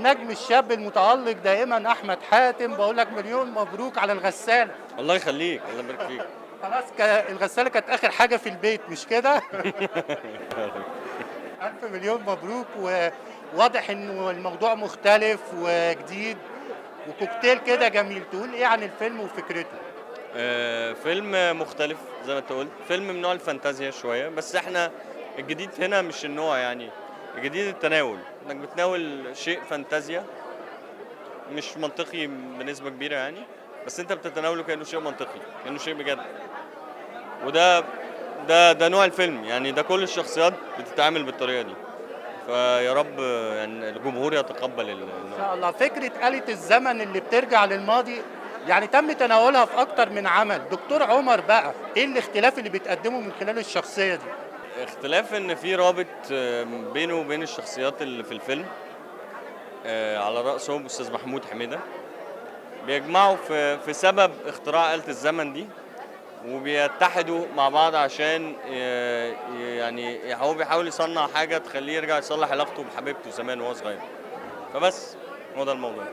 النجم الشاب المتألق دائما أحمد حاتم، بقول لك مليون مبروك على الغسالة. الله يخليك، الله يبارك فيك. خلاص الغسالة كانت آخر حاجة في البيت مش كده؟ ألف مليون مبروك، وواضح إنه الموضوع مختلف وجديد وكوكتيل كده جميل. تقول إيه عن الفيلم وفكرته؟ فيلم مختلف زي ما انت قلت، فيلم من نوع الفانتازيا شويه، بس احنا الجديد هنا مش النوع يعني، الجديد التناول، انك بتناول شيء فانتازيا مش منطقي بنسبه كبيره يعني، بس انت بتتناوله كانه شيء منطقي، كانه شيء بجد. وده ده نوع الفيلم يعني، ده كل الشخصيات بتتعامل بالطريقه دي. فيا رب يعني الجمهور يتقبل إن النوع. شاء الله. فكرة آلة الزمن اللي بترجع للماضي يعني تم تناولها في أكتر من عمل. دكتور عمر بقى، إيه الاختلاف اللي بتقدمه من خلال الشخصية دي؟ اختلاف ان في رابط بينه وبين الشخصيات اللي في الفيلم، على رأسهم أستاذ محمود حميدة، بيجمعوا في سبب اختراع آلة الزمن دي، وبيتحدوا مع بعض عشان يعني هو بيحاول يصنع حاجة تخليه يرجع يصلح علاقته بحبيبته زمان وهو صغير. فبس هو ده الموضوع.